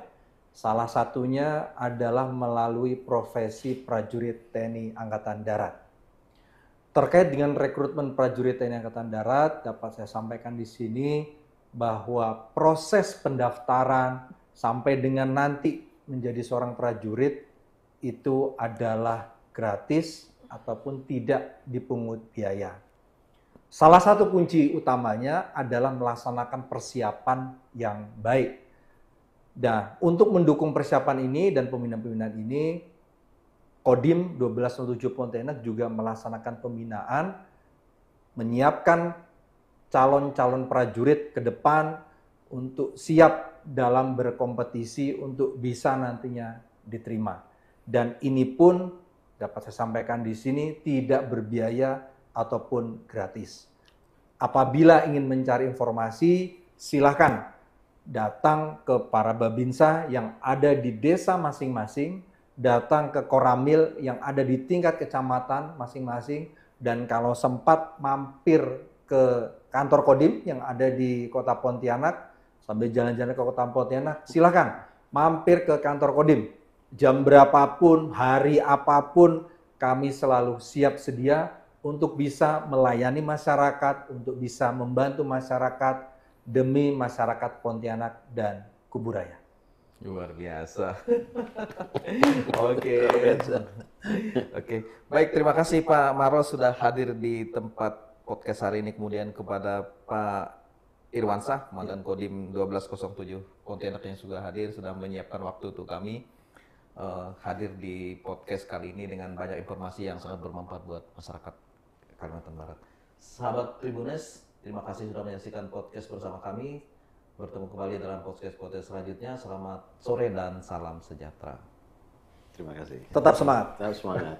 Salah satunya adalah melalui profesi prajurit TNI Angkatan Darat. Terkait dengan rekrutmen prajurit TNI Angkatan Darat, dapat saya sampaikan di sini bahwa proses pendaftaran sampai dengan nanti menjadi seorang prajurit itu adalah gratis ataupun tidak dipungut biaya. Salah satu kunci utamanya adalah melaksanakan persiapan yang baik. Nah, untuk mendukung persiapan ini dan pembinaan-pembinaan ini, Kodim 1207 Pontianak juga melaksanakan pembinaan, menyiapkan calon-calon prajurit ke depan untuk siap dalam berkompetisi untuk bisa nantinya diterima. Dan ini pun dapat saya sampaikan di sini tidak berbiaya ataupun gratis. Apabila ingin mencari informasi, silakan datang ke para babinsa yang ada di desa masing-masing, datang ke Koramil yang ada di tingkat kecamatan masing-masing, dan kalau sempat mampir ke kantor Kodim yang ada di Kota Pontianak, sambil jalan-jalan ke Kota Pontianak, silakan mampir ke kantor Kodim. Jam berapapun, hari apapun, kami selalu siap sedia untuk bisa melayani masyarakat, untuk bisa membantu masyarakat, demi masyarakat Pontianak dan Kuburaya. Luar biasa. Oke. Baik, terima kasih Pak Maros sudah hadir di tempat podcast hari ini. Kemudian kepada Pak Irwansyah, Komandan Kodim 1207 Pontianak yang sudah hadir, sudah menyiapkan waktu untuk kami. hadir di podcast kali ini dengan banyak informasi yang sangat bermanfaat buat masyarakat Kalimantan Barat. Sahabat Tribuners, terima kasih sudah menyaksikan podcast bersama kami. Bertemu kembali dalam podcast-podcast selanjutnya. Selamat sore dan salam sejahtera. Terima kasih. Tetap semangat. Tetap semangat.